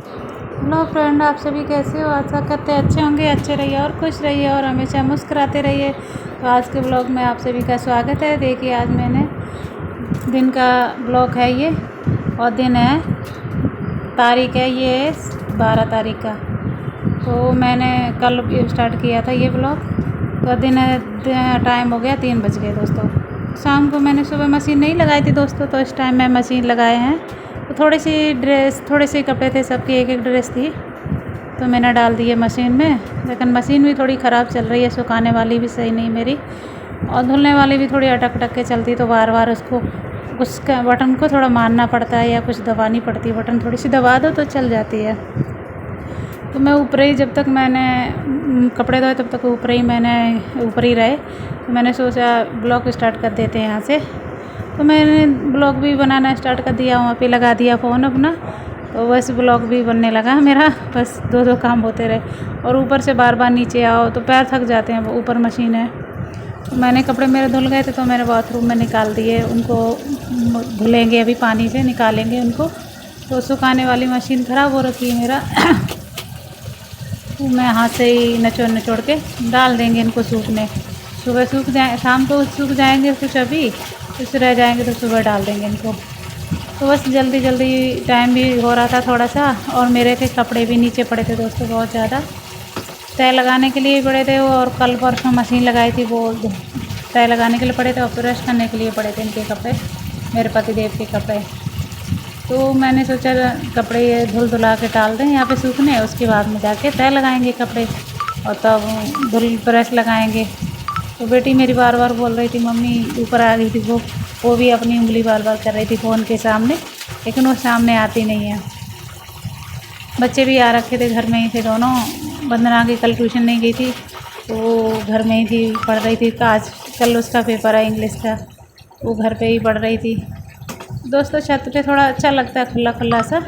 Hello friend, आप सभी कैसे हो? आशा करते हैं अच्छे होंगे, अच्छे रहिए और खुश रहिए और हमेशा मुस्कुराते रहिए। तो आज के ब्लॉग में आप सभी का स्वागत है। देखिए, आज मैंने दिन का ब्लॉग है ये, और दिन है, तारीख है ये 12 तारीख का। तो मैंने कल स्टार्ट किया था ये ब्लॉग। तो दिन है, टाइम हो गया 3 बज गए दोस्तों। शाम को मैंने सुबह मशीन नहीं लगाई थी दोस्तों, तो इस टाइम मैं मशीन लगाए हैं। तो थोड़े से कपड़े थे, सबकी एक एक ड्रेस थी, तो मैंने डाल दिए मशीन में। लेकिन मशीन भी थोड़ी ख़राब चल रही है, सुखाने वाली भी सही नहीं मेरी, और धुलने वाली भी थोड़ी अटक अटक के चलती। तो बार बार उसका बटन को थोड़ा मारना पड़ता है या कुछ दबानी पड़ती है। बटन थोड़ी सी दबा दो तो चल जाती है। तो मैं ऊपर ही, जब तक मैंने कपड़े धोए तब तक ऊपर ही रहे। तो मैंने सोचा ब्लॉग स्टार्ट कर देते हैं यहाँ से। तो मैंने ब्लॉग भी बनाना स्टार्ट कर दिया, वहाँ पे लगा दिया फ़ोन अपना। तो बस ब्लॉग भी बनने लगा मेरा। बस दो काम होते रहे, और ऊपर से बार बार नीचे आओ तो पैर थक जाते हैं, ऊपर मशीन है। तो मैंने कपड़े मेरे धुल गए थे, तो मैंने बाथरूम में निकाल दिए उनको। धुलेंगे अभी, पानी से निकालेंगे उनको। तो सुखाने वाली मशीन ख़राब हो रखी है मेरा। तो मैं हाथ से ही निचोड़ के डाल देंगे इनको सूखने। सुबह सूख जाए, शाम को सूख जाएंगे कुछ, अभी कुछ रह जाएंगे तो सुबह डाल देंगे इनको। तो बस जल्दी जल्दी टाइम भी हो रहा था थोड़ा सा, और मेरे के कपड़े भी नीचे पड़े थे दोस्तों, बहुत ज़्यादा। तय लगाने के लिए पड़े थे, और कल परसों मशीन लगाई थी, वो तय लगाने के लिए पड़े थे, और प्रेस करने के लिए पड़े थे इनके कपड़े, मेरे पतिदेव के कपड़े। तो मैंने सोचा कपड़े ये धुला के डाल दें यहाँ पे सूखने, उसके बाद में जाके तय लगाएंगे कपड़े, और तब प्रेस लगाएंगे। तो बेटी मेरी बार बार बोल रही थी, मम्मी ऊपर आ गई थी वो भी अपनी उंगली बार बार कर रही थी फ़ोन के सामने, लेकिन वो सामने आती नहीं है। बच्चे भी आ रखे थे, घर में ही थे दोनों। वंदना की कल ट्यूशन नहीं गई थी, तो वो घर में ही थी, पढ़ रही थी। कल उसका पेपर है इंग्लिश का, वो घर पे ही पढ़ रही थी। दोस्तों, छत पे थोड़ा अच्छा लगता है, खुला खुला सा,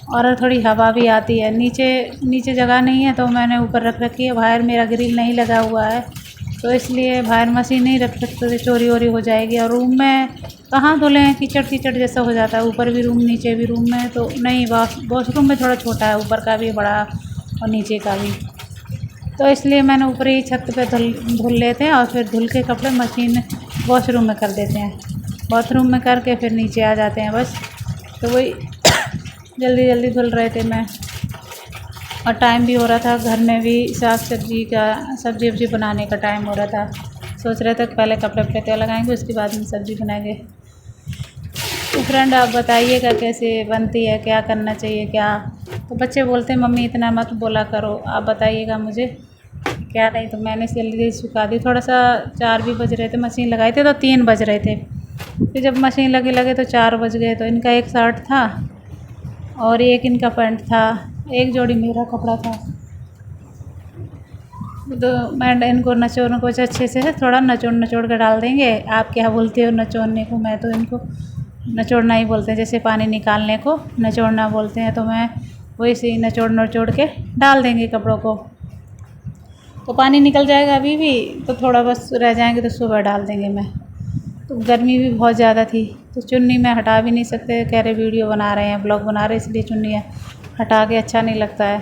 और थोड़ी हवा भी आती है। नीचे जगह नहीं है, तो मैंने ऊपर रख रखी है। बाहर मेरा ग्रिल नहीं लगा हुआ है, तो इसलिए बाहर मशीन नहीं रख सकते, चोरी वोरी हो जाएगी। और रूम में कहाँ धुलें, कीचड़ कीचड़ जैसा हो जाता है। ऊपर भी रूम, नीचे भी रूम में, तो नहीं, वॉशरूम में थोड़ा छोटा है, ऊपर का भी बड़ा और नीचे का भी। तो इसलिए मैंने ऊपर ही छत पे धुल लेते हैं, और फिर धुल के कपड़े मशीन वॉशरूम में कर देते हैं। बाथरूम में करके फिर नीचे आ जाते हैं बस। तो वही जल्दी जल्दी धुल रहे थे मैं, और टाइम भी हो रहा था। घर में भी सब्जी वब्जी बनाने का टाइम हो रहा था। सोच रहे थे पहले कपड़े वपड़े लगाएंगे, उसके बाद में सब्ज़ी बनाएंगे। तो फ्रेंड, आप बताइएगा कैसे बनती है, क्या करना चाहिए क्या? तो बच्चे बोलते हैं, मम्मी इतना मत बोला करो, आप बताइएगा मुझे क्या नहीं। तो मैंने जल्दी सुखा दी। थोड़ा सा 4 भी बज रहे थे, मशीन लगाए थे तो 3 बज रहे थे। फिर जब मशीन लगे तो 4 बज गए। तो इनका एक शर्ट था, और एक इनका पैंट था, एक जोड़ी मेरा कपड़ा था। तो मैं इनको कुछ अच्छे से थोड़ा नचोड़ के डाल देंगे। आप क्या बोलते हो नचोड़ने को? मैं तो इनको नचोड़ना ही बोलते हैं, जैसे पानी निकालने को नचोड़ना बोलते हैं। तो मैं वैसे ही नचोड़ के डाल देंगे कपड़ों को। तो पानी निकल जाएगा अभी भी, तो थोड़ा बस रह जाएंगे तो सुबह डाल देंगे मैं। तो गर्मी भी बहुत ज़्यादा थी, तो चुन्नी में हटा भी नहीं सकते। कह रहे वीडियो बना रहे हैं, ब्लॉग बना रहे हैं, इसलिए चुन्नी हटा के अच्छा नहीं लगता है।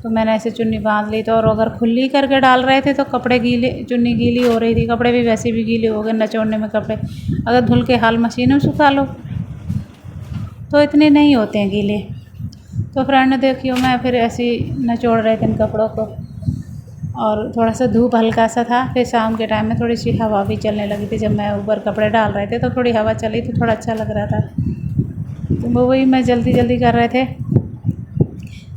तो मैंने ऐसे चुन्नी बांध ली। तो और अगर खुली करके डाल रहे थे तो कपड़े गीले, चुन्नी गीली हो रही थी, कपड़े भी वैसे भी गीले हो गए नचोड़ने में कपड़े। अगर धुल के हाल मशीन में सुखा लो तो इतने नहीं होते हैं गीले। तो फ्रेंड देखियो, मैं फिर ऐसे ही नचोड़ रहे थे इन कपड़ों को, और थोड़ा सा धूप हल्का सा था। फिर शाम के टाइम में थोड़ी सी हवा भी चलने लगी थी। जब मैं ऊपर कपड़े डाल रहे थे तो थोड़ी हवा चली, तो थोड़ा अच्छा लग रहा था। तो वो वही मैं जल्दी जल्दी कर रहे थे।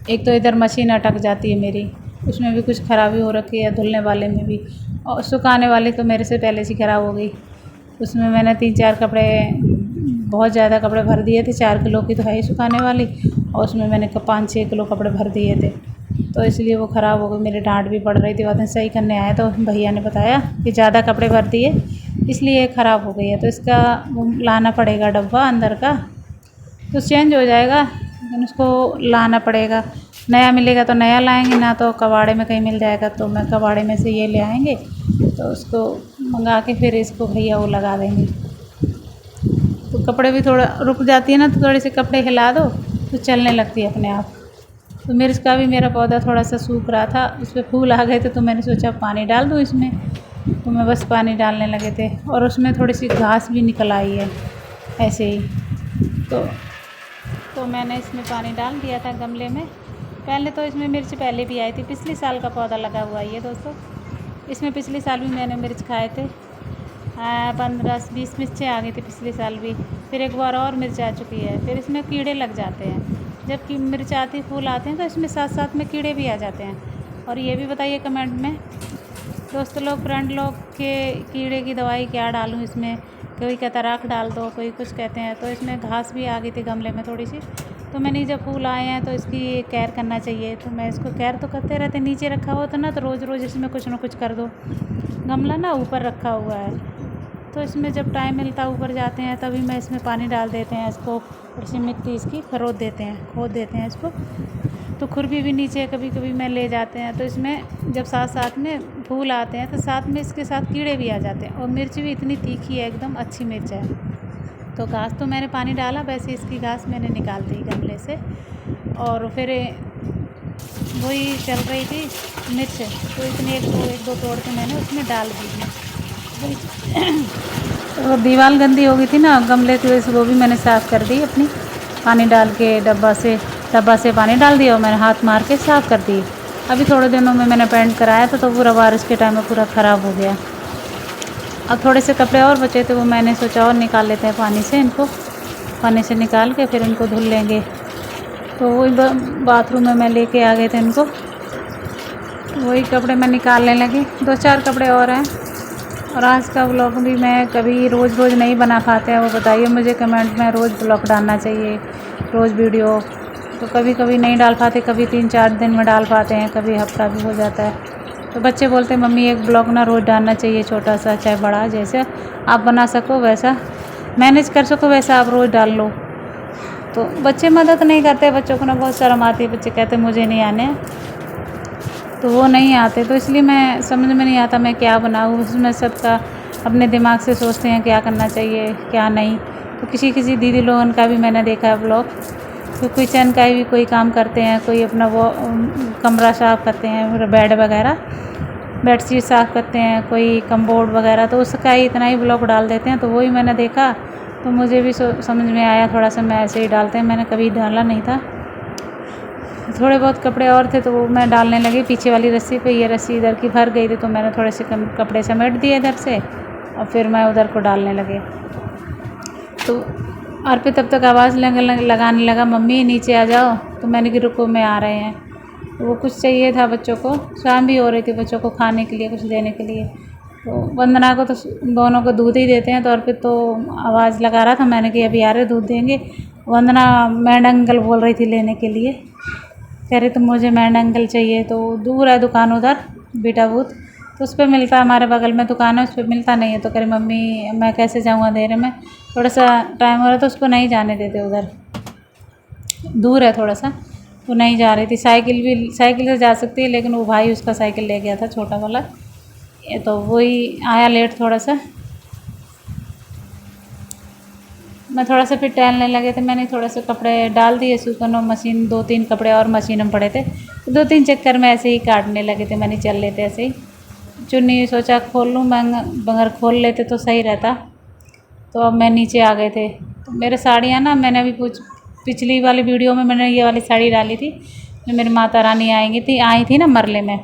एक तो इधर मशीन अटक जाती है मेरी, उसमें भी कुछ ख़राबी हो रखी है, धुलने वाले में भी। और सुखाने वाली तो मेरे से पहले से ख़राब हो गई। उसमें मैंने 3-4 कपड़े, बहुत ज़्यादा कपड़े भर दिए थे। 4 किलो की तो है ही सुखाने वाली, और उसमें मैंने 5-6 किलो कपड़े भर दिए थे। तो इसलिए वो ख़राब हो गई। मेरी डांट भी पड़ रही थी। बाद में सही करने आए तो भैया ने बताया कि ज़्यादा कपड़े भर दिए, इसलिए ख़राब हो गई है। तो इसका वो लाना पड़ेगा डब्बा अंदर का, तो चेंज हो जाएगा, लेकिन उसको लाना पड़ेगा। नया मिलेगा तो नया लाएंगे, ना तो कबाड़े में कहीं मिल जाएगा। तो मैं कबाड़े में से ये ले आएंगे, तो उसको मंगा के फिर इसको भैया वो लगा देंगे। तो कपड़े भी थोड़ा रुक जाती है ना, तो थोड़े से कपड़े हिला दो तो चलने लगती है अपने आप। तो मिर्च का भी मेरा पौधा थोड़ा सा सूख रहा था, उस पर फूल आ गए थे, तो मैंने सोचा पानी डाल दूँ इसमें। तो मैं बस पानी डालने लगे थे और उसमें थोड़ी सी घास भी निकल आई है ऐसे ही। तो मैंने इसमें पानी डाल दिया था गमले में। पहले तो इसमें मिर्च पहले भी आई थी, पिछले साल का पौधा लगा हुआ है ये दोस्तों। इसमें पिछले साल भी मैंने मिर्च खाए थे, 15-20 मिर्चें आ गई थी पिछले साल भी। फिर एक बार और मिर्च आ चुकी है। फिर इसमें कीड़े लग जाते हैं, जब कि मिर्च आती फूल आते हैं तो इसमें साथ साथ में कीड़े भी आ जाते हैं। और ये भी बताइए कमेंट में दोस्तों लोग, फ्रेंड लोग, के कीड़े की दवाई क्या डालूं इसमें। कोई कहता राख डाल दो, कोई कुछ कहते हैं। तो इसमें घास भी आ गई थी गमले में थोड़ी सी, तो मैंने जब फूल आए हैं तो इसकी केयर करना चाहिए। तो मैं इसको केयर तो करते रहते, नीचे रखा हुआ था ना, तो रोज़ रोज़ इसमें कुछ ना कुछ कर दो। गमला ना ऊपर रखा हुआ है, तो इसमें जब टाइम मिलता है ऊपर जाते हैं तभी मैं इसमें पानी डाल देते हैं। इसको थोड़ी सी मिट्टी इसकी खोद देते हैं इसको। तो खुरपी भी नीचे कभी कभी मैं ले जाते हैं। तो इसमें जब साथ साथ में फूल आते हैं तो साथ में इसके साथ कीड़े भी आ जाते हैं। और मिर्च भी इतनी तीखी है, एकदम अच्छी मिर्च है। तो घास तो मैंने पानी डाला, वैसे इसकी घास मैंने निकाल दी गमले से। और फिर वही चल रही थी मिर्च, तो इतने एक दो तोड़ के मैंने उसमें डाल दी। तो दीवार गंदी हो गई थी ना गमले की वजह से, वो भी मैंने साफ़ कर दी अपनी, पानी डाल के डब्बा से पानी डाल दिया और मैंने हाथ मार के साफ़ कर दी। अभी थोड़े दिनों में मैंने पेंट कराया था, तो पूरा बारिश के टाइम में पूरा ख़राब हो गया। अब थोड़े से कपड़े और बचे थे, वो मैंने सोचा और निकाल लेते हैं पानी से। इनको पानी से निकाल के फिर इनको धुल लेंगे। तो वही बाथरूम में मैं लेके आ गए थे इनको, वही कपड़े मैं निकालने लगी। 2-4 कपड़े और हैं। और आज का व्लॉग भी मैं कभी रोज़ नहीं बना पाते हैं, वो बताइए मुझे कमेंट में। रोज़ व्लॉग डालना चाहिए, रोज़ वीडियो। तो कभी कभी नहीं डाल पाते, कभी 3-4 दिन में डाल पाते हैं, कभी हफ्ता भी हो जाता है। तो बच्चे बोलते हैं मम्मी एक ब्लॉग ना रोज़ डालना चाहिए, छोटा सा चाहे बड़ा, जैसे आप बना सको वैसा मैनेज कर सको वैसा आप रोज़ डाल लो। तो बच्चे मदद नहीं करते, बच्चों को ना बहुत शर्म आती है। बच्चे कहते मुझे नहीं आने, तो वो नहीं आते। तो इसलिए मैं समझ में नहीं आता मैं क्या बनाऊँ। उसमें सबका अपने दिमाग से सोचते हैं क्या करना चाहिए क्या नहीं। तो किसी दीदी लोगों का भी मैंने देखा है ब्लॉग, तो किचन का भी कोई काम करते हैं, कोई अपना वो कमरा साफ़ करते हैं, बेड वगैरह बेडशीट साफ़ करते हैं, कोई कम्बोर्ड वगैरह, तो उसका ही इतना ही ब्लॉग डाल देते हैं। तो वही मैंने देखा, तो मुझे भी समझ में आया थोड़ा सा, मैं ऐसे ही डालते हैं। मैंने कभी डाला नहीं था। थोड़े बहुत कपड़े और थे तो वो मैं डालने लगी पीछे वाली रस्सी पे। ये रस्सी इधर की भर गई थी, तो मैंने थोड़े से कपड़े समेट दिए इधर से और फिर मैं उधर को डालने लगे। तो अर्पित तब तक आवाज़ लगाने लगा मम्मी नीचे आ जाओ। तो मैंने कि रुको मैं आ रहे हैं। तो वो कुछ चाहिए था बच्चों को, शाम भी हो रही थी, बच्चों को खाने के लिए कुछ देने के लिए। तो वंदना को तो दोनों को दूध ही देते हैं। तो अर्पित तो आवाज़ लगा रहा था, मैंने कि अभी आ रहे दूध देंगे। वंदना मैड अंकल बोल रही थी लेने के लिए, कह रही तो मुझे मैड अंकल चाहिए। तो दूर है दुकान उधर बीटा बूथ, तो उस पर मिलता है, हमारे बगल में दुकान है, उस पर मिलता नहीं है। तो कह रही मम्मी मैं कैसे जाऊँगा अंधेरे में, थोड़ा सा टाइम हो रहा है तो उसको नहीं जाने देते, उधर दूर है थोड़ा सा, वो नहीं जा रही थी। साइकिल से जा सकती है, लेकिन वो भाई उसका साइकिल ले गया था छोटा वाला, तो वही आया लेट थोड़ा सा। मैं थोड़ा सा फिर टहलने लगे थे। मैंने थोड़ा सा कपड़े डाल दिए सूखने, मशीन 2-3 कपड़े और मशीन में पड़े थे, तो 2-3 चक्कर में ऐसे ही काटने लगे थे। मैंने चल लेते ऐसे ही, चुन्नी सोचा खोल लूँ, मगर खोल लेते तो सही रहता। तो अब मैं नीचे आ गए थे। तो मेरे साड़ियाँ ना, मैंने अभी पिछली वाली वीडियो में मैंने ये वाली साड़ी डाली थी जो मेरी माता रानी आई थी ना मरले में।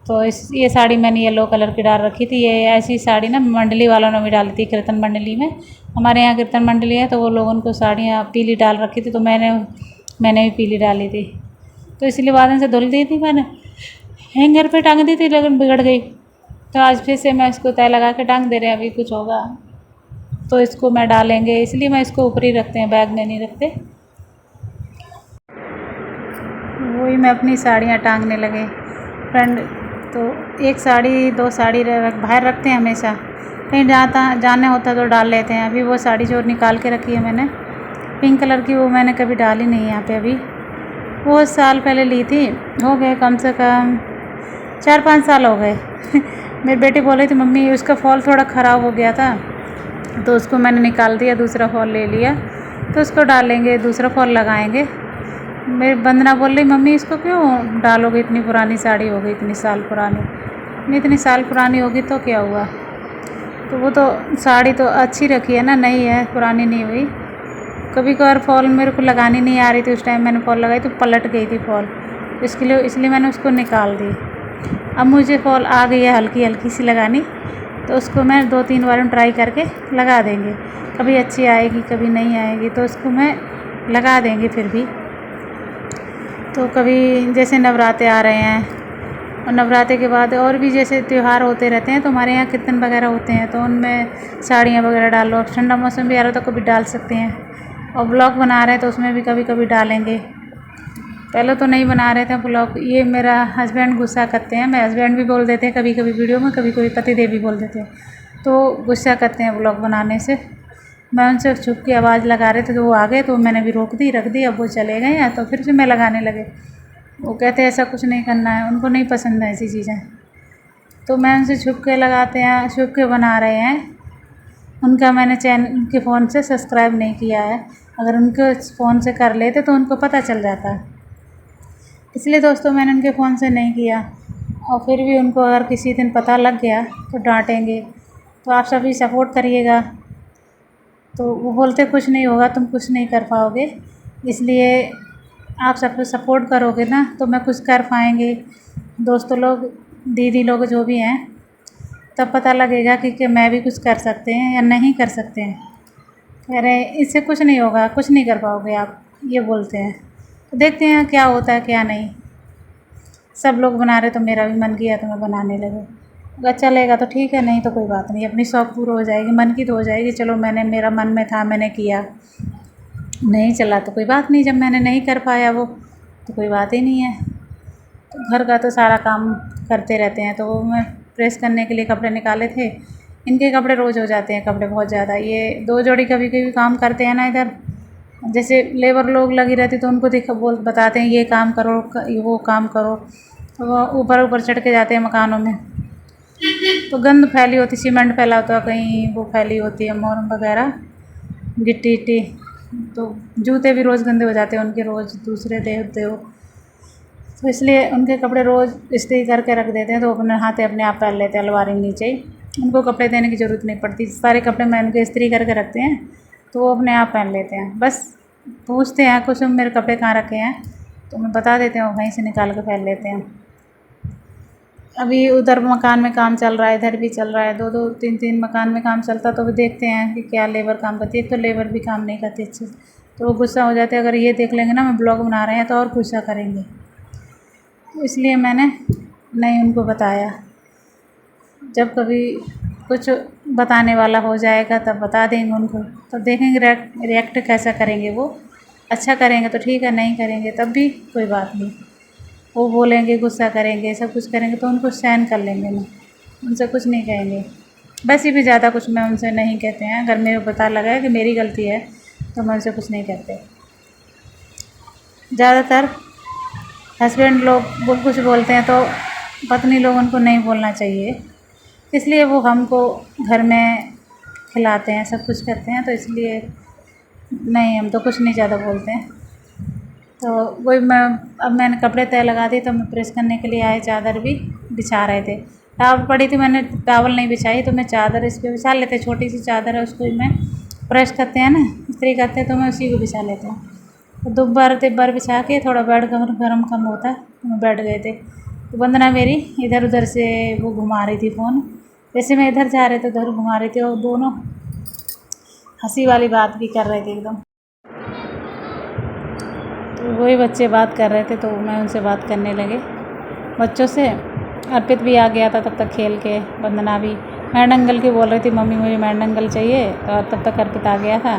तो ये साड़ी मैंने येलो कलर की डाल रखी थी। ये ऐसी साड़ी ना मंडली वालों ने भी डाली थी, कीर्तन मंडली में, हमारे यहाँ कीर्तन मंडली है, तो वो लोगों को साड़ियाँ पीली डाल रखी थी। तो मैंने भी पीली डाली थी, तो इसलिए बाद में से धुल दी थी मैंने, हैंगर पे टांग दी थी, लेकिन बिगड़ गई। तो आज फिर से मैं इसको तय लगा के टांग दे रहे हैं। अभी कुछ होगा तो इसको मैं डालेंगे, इसलिए मैं इसको ऊपर ही रखते हैं, बैग में नहीं रखते। वही मैं अपनी साड़ियाँ टांगने लगे फ्रेंड। तो एक साड़ी 2 साड़ी बाहर रखते हैं हमेशा, कहीं जाने होता तो डाल लेते हैं। अभी वो साड़ी जो निकाल के रखी है मैंने पिंक कलर की, वो मैंने कभी डाली नहीं है यहाँ पे। अभी वो साल पहले ली थी, हो गए कम से कम 4-5 साल हो गए। मेरी बेटी बोल रही थी मम्मी उसका फॉल थोड़ा ख़राब हो गया था, तो उसको मैंने निकाल दिया, दूसरा फॉल ले लिया। तो उसको डालेंगे, दूसरा फॉल लगाएंगे। मेरी वंदना बोल रही मम्मी इसको क्यों डालोगे, इतनी पुरानी साड़ी हो गई, इतनी साल पुरानी। इतनी साल पुरानी होगी तो क्या हुआ, तो वो तो साड़ी तो अच्छी रखी है ना, नई है, पुरानी नहीं हुई। कभी कभार फॉल मेरे को लगानी नहीं आ रही थी, उस टाइम मैंने फॉल लगाई तो पलट गई थी फॉल, इसलिए मैंने उसको निकाल दी। अब मुझे फॉल आ गई है हल्की हल्की सी लगानी, तो उसको मैं 2-3 बार ट्राई करके लगा देंगे। कभी अच्छी आएगी कभी नहीं आएगी, तो उसको मैं लगा देंगे फिर भी। तो कभी जैसे नवरात्रे आ रहे हैं और नवरात्रे के बाद और भी जैसे त्यौहार होते रहते हैं, तो हमारे यहाँ कीर्तन वगैरह होते हैं, तो उनमें साड़ियाँ वगैरह डालो। अब ठंडा मौसम भी आ रहा है तो कभी डाल सकते हैं, और ब्लॉग बना रहे हैं तो उसमें भी कभी कभी डालेंगे। पहले तो नहीं बना रहे थे ब्लॉग, ये मेरा हस्बैंड गुस्सा करते हैं, मैं हस्बैंड भी बोल देते हैं कभी कभी वीडियो में, कभी कभी पतिदेव भी बोल देते हैं, तो गुस्सा करते हैं ब्लॉग बनाने से। मैं उनसे छुप के आवाज़ लगा रहे थे तो वो आ गए, तो मैंने भी रोक दी, रख दी। अब वो चले गए हैं तो फिर से मैं लगाने लगे। वो कहते हैं ऐसा कुछ नहीं करना है, उनको नहीं पसंद है ऐसी चीज़ें, तो मैं उनसे छुप के लगाते हैं, छुप के बना रहे हैं। उनका मैंने चैनल उनके फ़ोन से सब्सक्राइब नहीं किया है, अगर उनके फ़ोन से कर लेते तो उनको पता चल जाता, इसलिए दोस्तों मैंने उनके फ़ोन से नहीं किया। और फिर भी उनको अगर किसी दिन पता लग गया तो डांटेंगे, तो आप सभी सपोर्ट करिएगा। तो वो बोलते कुछ नहीं होगा, तुम कुछ नहीं कर पाओगे, इसलिए आप सब सपोर्ट करोगे ना तो मैं कुछ कर पाएंगे। दोस्तों लोग, दीदी लोग जो भी हैं, तब पता लगेगा कि मैं भी कुछ कर सकते हैं या नहीं कर सकते हैं। कह रहे इससे कुछ नहीं होगा, कुछ नहीं कर पाओगे आप, ये बोलते हैं। तो देखते हैं क्या होता है क्या नहीं। सब लोग बना रहे तो मेरा भी मन किया तो मैं बनाने लगे। अगर चलेगा तो ठीक है, नहीं तो कोई बात नहीं, अपनी शौक पूरा हो जाएगी, मन की तो हो जाएगी। चलो मेरा मन में था, मैंने किया, नहीं चला तो कोई बात नहीं, जब मैंने नहीं कर पाया वो तो कोई बात ही नहीं है। तो घर का तो सारा काम करते रहते हैं। तो वो मैं प्रेस करने के लिए कपड़े निकाले थे, इनके कपड़े रोज़ हो जाते हैं, कपड़े बहुत ज़्यादा। ये 2 जोड़ी कभी कभी काम करते हैं ना इधर, जैसे लेबर लोग लगी रहती तो उनको बताते हैं ये काम करो, वो काम करो, तो वो ऊपर ऊपर चढ़ के जाते हैं मकानों में, तो गंद फैली होती, सीमेंट फैला होता, कहीं वो फैली होती है मोरम वगैरह, गिट्टी इट्टी, तो जूते भी रोज़ गंदे हो जाते हैं उनके, रोज़ दूसरे दे हो, तो इसलिए उनके कपड़े रोज़ इस्त्री करके रख देते हैं, तो अपने हाथे अपने आप पहन लेते हैं अलमारी के नीचे ही। उनको कपड़े देने की ज़रूरत नहीं पड़ती, सारे कपड़े मैं उनके इस्त्री करके रखते हैं, तो वो अपने आप पहन लेते हैं। बस पूछते हैं कुछ मेरे कपड़े कहाँ रखे हैं, तो मैं बता देते हैं, वो वहीं से निकाल के पहन लेते हैं। अभी उधर मकान में काम चल रहा है, इधर भी चल रहा है, 2-2 3-3 मकान में काम चलता, तो भी देखते हैं कि क्या लेबर काम करती है। तो लेबर भी काम नहीं करती अच्छे से, तो वो गुस्सा हो जाते हैं। अगर ये देख लेंगे ना मैं ब्लॉग बना रहे हैं तो और गुस्सा करेंगे, इसलिए मैंने नहीं उनको बताया। जब कभी कुछ बताने वाला हो जाएगा तब बता देंगे उनको, तब देखेंगे रिएक्ट कैसा करेंगे वो। अच्छा करेंगे तो ठीक है, नहीं करेंगे तब भी कोई बात नहीं। वो बोलेंगे, गुस्सा करेंगे, सब कुछ करेंगे तो उनको सहन कर लेंगे ना, उनसे कुछ नहीं कहेंगे। वैसे भी ज़्यादा कुछ मैं उनसे नहीं कहते हैं, अगर मेरे को पता लगा है कि मेरी गलती है तो मैं उनसे कुछ नहीं कहते। ज़्यादातर हस्बैंड लोग कुछ बोलते हैं तो पत्नी लोग उनको नहीं बोलना चाहिए, इसलिए वो हमको घर में खिलाते हैं, सब कुछ करते हैं, तो इसलिए नहीं, हम तो कुछ नहीं ज़्यादा बोलते हैं। तो वही अब मैंने कपड़े तय लगा दिए, तो मैं प्रेस करने के लिए आए, चादर भी बिछा रहे थे। टावल पड़ी थी, मैंने टावल नहीं बिछाई, तो मैं चादर इस पर बिछा लेते, छोटी सी चादर है, उसको मैं प्रेस करते हैं ना, इस्त्री करते हैं, तो मैं उसी को बिछा लेता हूँ। तो दुब्बार तिब्बार बिछा के थोड़ा बेड गर्म कम होता है, तो मैं बैठ गए थे। तो वंदना मेरी इधर उधर से वो घुमा रही थी फ़ोन, जैसे मैं इधर जा रहे थे उधर घुमा रही थी, और दोनों हंसी वाली बात भी कर रहे थे एकदम। तो वही बच्चे बात कर रहे थे, तो मैं उनसे बात करने लगे बच्चों से। अर्पित भी आ गया था तब तक खेल के, वंदना भी मैंडंगल की बोल रही थी, मम्मी मुझे मैंडंगल चाहिए, तो तब तक अर्पित आ गया था,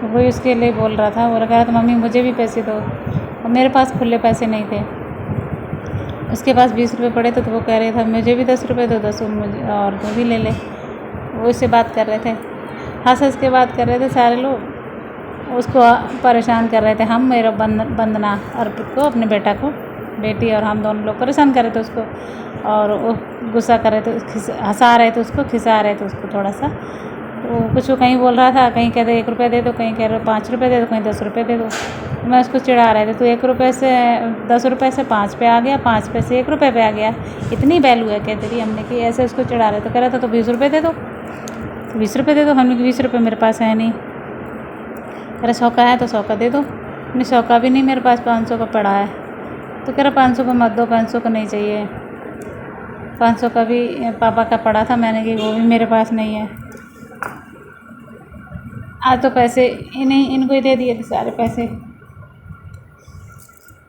तो वही उसके लिए बोल रहा था। वो कह रहा था मम्मी मुझे भी पैसे दो, और मेरे पास खुले पैसे नहीं थे, उसके पास 20 रुपये पड़े थे, तो वो कह रहे थे मुझे भी 10 रुपये दो, 10 मुझे और तू भी ले ले। वो इससे बात कर रहे थे, हंस के बात कर रहे थे सारे लोग, उसको परेशान कर रहे थे। हम मेरा वंदना अर्पित को, अपने बेटा को, बेटी और हम दोनों लोग परेशान कर रहे थे उसको, और वो गुस्सा कर रहे थे, हंसा रहे थे उसको, खिसा रहे थे उसको थोड़ा सा। तो कुछ वो कहीं बोल रहा था, कहीं कह रहे 1 रुपया दे दो, कहीं कह रहे 5 रुपये दे दो, कहीं 10 रुपये दे दो। मैं उसको चिढ़ा रहे थे, तो 1 रुपये से 10 रुपये से 5 पे आ गया, 5 पे से 1 रुपये पे आ गया, इतनी वैल्यू है क्या तेरी? हमने कि ऐसे उसको चिढ़ा रहे। तो कह रहा था तो 20 रुपये दे दो, तो 20 रुपये दे दो। हमने कि 20 रुपये मेरे पास है नहीं। कह रहा 100 का है तो 100 का दे दो। नहीं 100 का भी नहीं मेरे पास, 500 का पड़ा है। तो कह रहा 500 का मत दो, 500 का नहीं चाहिए। 500 का भी पापा का पड़ा था, मैंने कि वो भी मेरे पास नहीं है। आज तो पैसे इनको ही दे दिए थे सारे पैसे,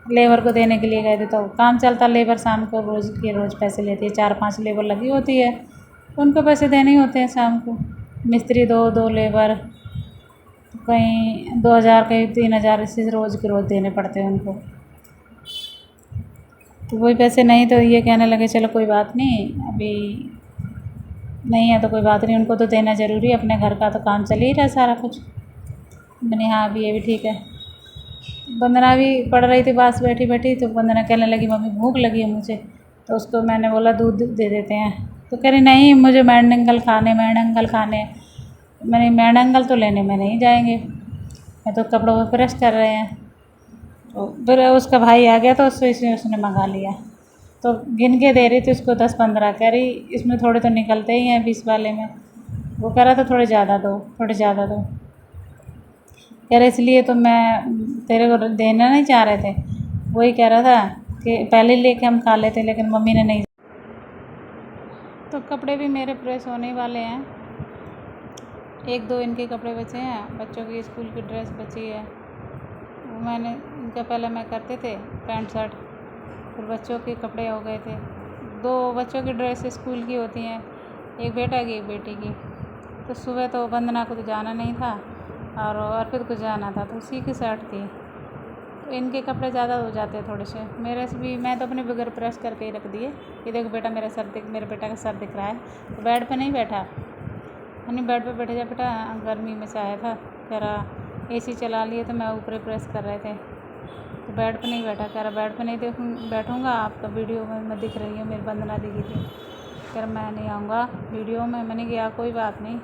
लेबर को देने के लिए गए थे। तो काम चलता, लेबर शाम को रोज़ के रोज़ पैसे लेती है, 4-5 लेबर लगी होती है, उनको पैसे देने ही होते हैं शाम को। मिस्त्री 2 लेबर, कहीं 2000 कहीं 3000, इसी रोज़ के रोज़ देने पड़ते हैं उनको। तो वही पैसे नहीं, तो ये कहने लगे चलो कोई बात नहीं, अभी नहीं है तो कोई बात नहीं, उनको तो देना ज़रूरी है, अपने घर का तो काम चल ही रहा है सारा कुछ। मैंने हाँ अभी ये भी ठीक है। वंदना भी पढ़ रही थी पास बैठी बैठी, तो वंदना कहने लगी मम्मी भूख लगी है मुझे। तो उसको मैंने बोला दूध दे देते हैं। तो कह रही नहीं मुझे मैंडंगल खाने। मैंने मैंडंगल तो लेने में नहीं जाएंगे, मैं तो कपड़ों को प्रेस कर रहे हैं। तो फिर उसका भाई आ गया तो उसने मंगा लिया। तो गिन के दे रही थी उसको 10-15, कह रही इसमें थोड़े तो निकलते ही हैं 20 वाले में। वो कह रहा था थोड़े ज़्यादा दो। कह रहे इसलिए तो मैं तेरे को देना नहीं चाह रहे थे, वही कह रहा था कि पहले लेके हम खा लेते, लेकिन मम्मी ने नहीं। तो कपड़े भी मेरे प्रेस होने वाले हैं, 1-2 इनके कपड़े बचे हैं, बच्चों की स्कूल की ड्रेस बची है। वो मैंने इनका पहले मैं करते थे पैंट शर्ट, फिर बच्चों के कपड़े हो गए थे। 2 बच्चों की ड्रेस स्कूल की होती हैं, एक बेटा की एक बेटी की। तो सुबह तो वंदना को तो जाना नहीं था और अर्पित को जाना था, तो उसी की शर्ट थी। तो इनके कपड़े ज़्यादा हो जाते हैं थोड़े से, मेरे से भी। मैं तो अपने बगैर प्रेस करके ही रख दिए। ये देखो बेटा मेरे बेटा का सर दिख रहा है। तो बेड पे नहीं बैठा, नहीं बेड पे बैठे जा बेटा, गर्मी में से आया था, कह रहा AC चला लिए तो मैं ऊपर प्रेस कर रहे थे, तो बेड पे नहीं बैठा। कह रहा बेड पे नहीं बैठूँगा, आपका वीडियो में मैं दिख रही हूँ, मेरी वंदना दिखी थी। कह रहा मैं नहीं आऊँगा वीडियो में। मैंने कहा कोई बात नहीं।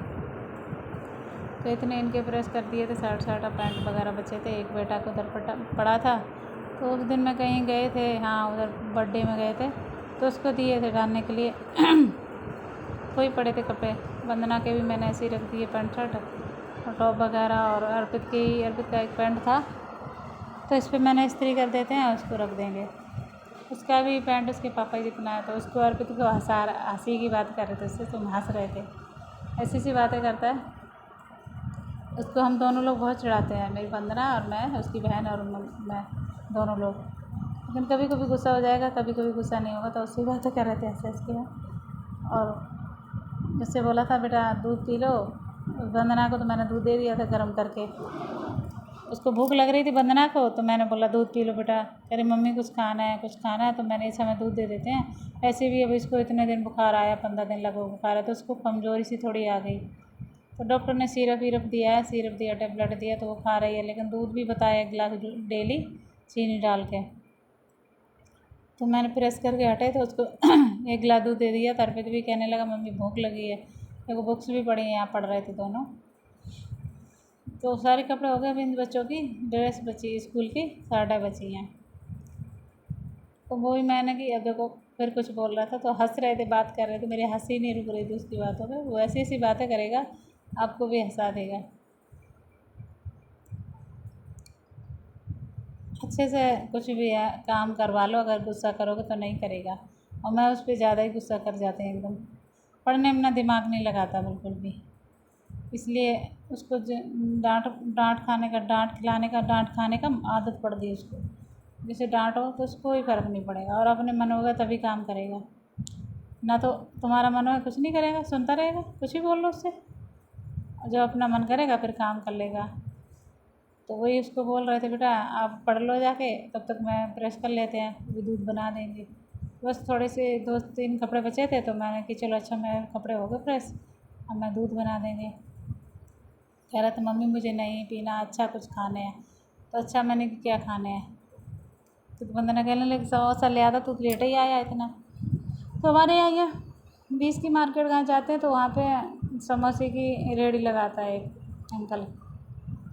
तो इतने इनके प्रेस कर दिए थे, शर्ट और पैंट वगैरह बचे थे। एक बेटा को उधर पड़ा था, तो उस दिन में कहीं गए थे, हाँ उधर बर्थडे में गए थे, तो उसको दिए थे डालने के लिए। कोई पड़े थे कपड़े, वंदना के भी मैंने ऐसे ही रख दिए पैंट शर्ट और टॉप वगैरह। और अर्पित का एक पैंट था, तो इस पर मैंने इस्त्री कर देते हैं, उसको रख देंगे। उसका भी पैंट उसके पापा जितना है, तो उसको अर्पित को हंसी की बात कर रहे थे, उससे तुम हंस रहे थे, ऐसी सी बातें करता है। उसको हम दोनों लोग बहुत चिढ़ाते हैं, मेरी वंदना और मैं, उसकी बहन और मैं, दोनों लोग। लेकिन कभी कभी गुस्सा हो जाएगा, कभी कभी गुस्सा नहीं होगा, तो उसकी बातें कर रहे थे ऐसे इसके। और जिससे बोला था बेटा दूध पी लो, वंदना को तो मैंने दूध दे दिया था गर्म करके। उसको भूख लग रही थी वंदना को, तो मैंने बोला दूध पी लो बेटा। कह रही मम्मी कुछ खाना है, तो मैंने इस समय दूध दे देते हैं। ऐसे भी अब इसको इतने दिन बुखार आया, 15 दिन लगा बुखार है, तो उसको कमज़ोरी सी थोड़ी आ गई। तो डॉक्टर ने सिरप दिया, टेबलेट दिया, तो वो खा रही है। लेकिन दूध भी बताया 1 गिलास डेली चीनी डाल के। तो मैंने प्रेस करके हटाई तो उसको 1 गिलास दूध दे दिया। अर्पित भी कहने लगा मम्मी भूख लगी है। देखो बुक्स भी पड़ी हैं, यहाँ पढ़ रहे थे दोनों। तो सारे कपड़े हो गए, अभी इन बच्चों की ड्रेस बची, स्कूल की शर्टें बची हैं। तो वही मैंने कि अब देखो फिर कुछ बोल रहा था, तो हंस रहे थे, बात कर रहे थे, मेरी हंसी नहीं रुक रही थी उसकी बातों पे। वो ऐसी ऐसी बातें करेगा, आपको भी हंसा देगा। अच्छे से कुछ भी है काम करवा लो, अगर गुस्सा करोगे तो नहीं करेगा। और मैं उस पर ज़्यादा ही गुस्सा कर जाते हैं एकदम, पढ़ने में ना दिमाग नहीं लगाता बिल्कुल भी। इसलिए उसको डांट खिलाने का डांट खाने का आदत पड़ गई उसको। जैसे डांटो तो उसको कोई फ़र्क नहीं पड़ेगा, और अपने मन होगा तभी काम करेगा, ना तो तुम्हारा मन होगा कुछ नहीं करेगा, सुनता रहेगा, कुछ भी बोल लो उससे। और जब अपना मन करेगा फिर काम कर लेगा। तो वही उसको बोल रहे थे बेटा आप पढ़ लो जाके, तब तक मैं प्रेस कर लेते हैं, अभी दूध बना देंगे। बस थोड़े से 2-3 कपड़े बचे थे, तो मैंने कि चलो अच्छा मेरे कपड़े हो गए प्रेस, अब मैं दूध बना देंगे। कह रहा था मम्मी मुझे नहीं पीना, अच्छा कुछ खाने हैं। तो अच्छा मैंने कि क्या खाने हैं, तो वंदना कहने लगी समोसा ले आता, तू लेट ही आया इतना। तो हमारे यहाँ 20 की मार्केट जहाँ जाते हैं, तो वहाँ पे समोसे की रेडी लगाता है एक अंकल,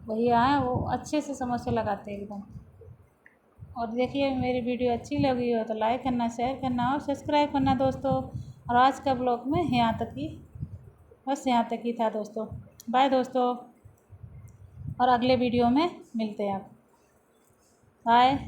भैया हैं, वो अच्छे से समोसे लगाते हैं एकदम। और देखिए मेरी वीडियो अच्छी लगी हो तो लाइक करना, शेयर करना और सब्सक्राइब करना दोस्तों। और आज का ब्लॉग में यहाँ तक ही, बस यहाँ तक ही था दोस्तों। बाय दोस्तों, और अगले वीडियो में मिलते हैं आप। बाय।